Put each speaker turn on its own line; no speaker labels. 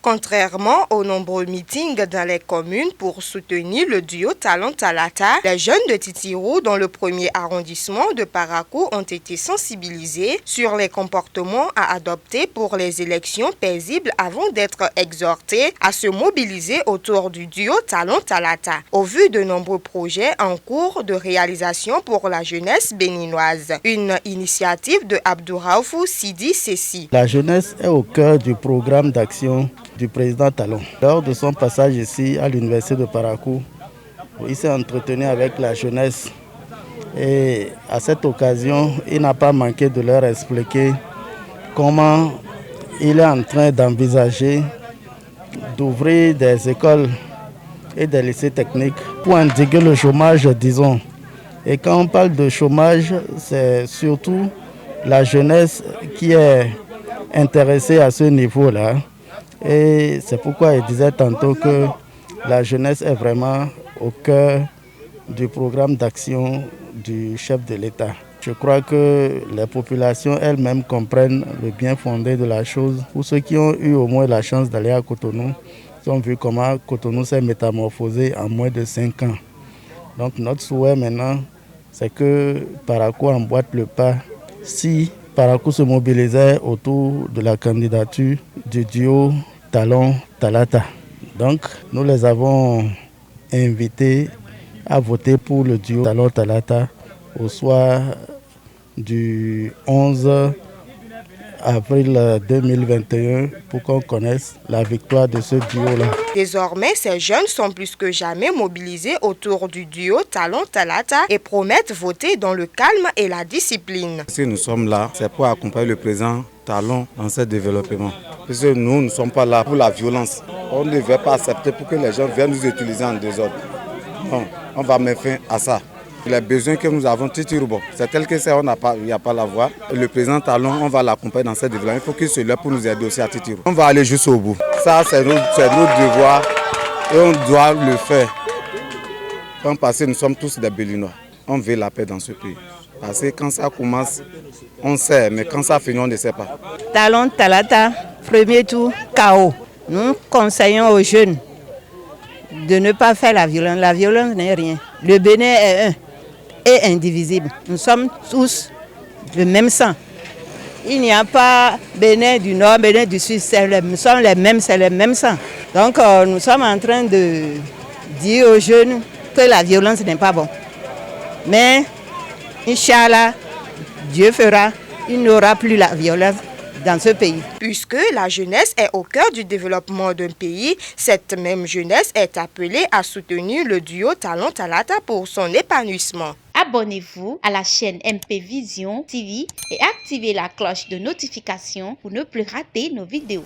Contrairement aux nombreux meetings dans les communes pour soutenir le duo Talon Talata, les jeunes de Titiro dans le premier arrondissement de Parakou ont été sensibilisés sur les comportements à adopter pour les élections paisibles avant d'être exhortés à se mobiliser autour du duo Talon Talata. Au vu de nombreux projets en cours de réalisation pour la jeunesse béninoise, une initiative de Abdouraoufou Sidi Sessi.
La jeunesse est au cœur du programme d'action du président Talon. Lors de son passage ici à l'université de Parakou, il s'est entretenu avec la jeunesse et à cette occasion, il n'a pas manqué de leur expliquer comment il est en train d'envisager d'ouvrir des écoles et des lycées techniques pour endiguer le chômage, disons. Et quand on parle de chômage, c'est surtout la jeunesse qui est intéressée à ce niveau-là. Et c'est pourquoi il disait tantôt que la jeunesse est vraiment au cœur du programme d'action du chef de l'État. Je crois que les populations elles-mêmes comprennent le bien fondé de la chose. Pour ceux qui ont eu au moins la chance d'aller à Cotonou, ils ont vu comment Cotonou s'est métamorphosé en moins de 5 ans. Donc notre souhait maintenant, c'est que Parakou emboîte le pas. Si Parakou se mobilisait autour de la candidature du duo Talon Talata. Donc nous les avons invités à voter pour le duo Talon Talata au soir du 11 avril 2021 pour qu'on connaisse la victoire de ce duo-là.
Désormais, ces jeunes sont plus que jamais mobilisés autour du duo Talon Talata et promettent voter dans le calme et la discipline.
Si nous sommes là, c'est pour accompagner le président Talon dans ce développement. Parce que nous ne sommes pas là pour la violence. On ne devait pas accepter pour que les gens viennent nous utiliser en désordre. Non, on va mettre fin à ça. Les besoins que nous avons, Titiroubo, c'est tel que c'est, il n'y a pas la voix. Le président Talon, on va l'accompagner dans ce développement. Il faut qu'il soit là pour nous aider aussi à Titiroubo. On va aller jusqu'au bout. Ça, c'est notre devoir et on doit le faire. Parce que nous sommes tous des Béninois. On veut la paix dans ce pays. Parce que quand ça commence, on sait, mais quand ça finit, on ne sait pas.
Talon Talata, premier tour, KO. Nous conseillons aux jeunes de ne pas faire la violence. La violence n'est rien. Le Bénin est un et indivisible. Nous sommes tous le même sang. Il n'y a pas Bénin du Nord, Bénin du Sud, nous sommes les mêmes, c'est le même sang. Donc nous sommes en train de dire aux jeunes que la violence n'est pas bon. Mais, Inch'Allah, Dieu fera, il n'y aura plus la violence dans ce pays.
Puisque la jeunesse est au cœur du développement d'un pays, cette même jeunesse est appelée à soutenir le duo Talon Talata pour son épanouissement.
Abonnez-vous à la chaîne MP Vision TV et activez la cloche de notification pour ne plus rater nos vidéos.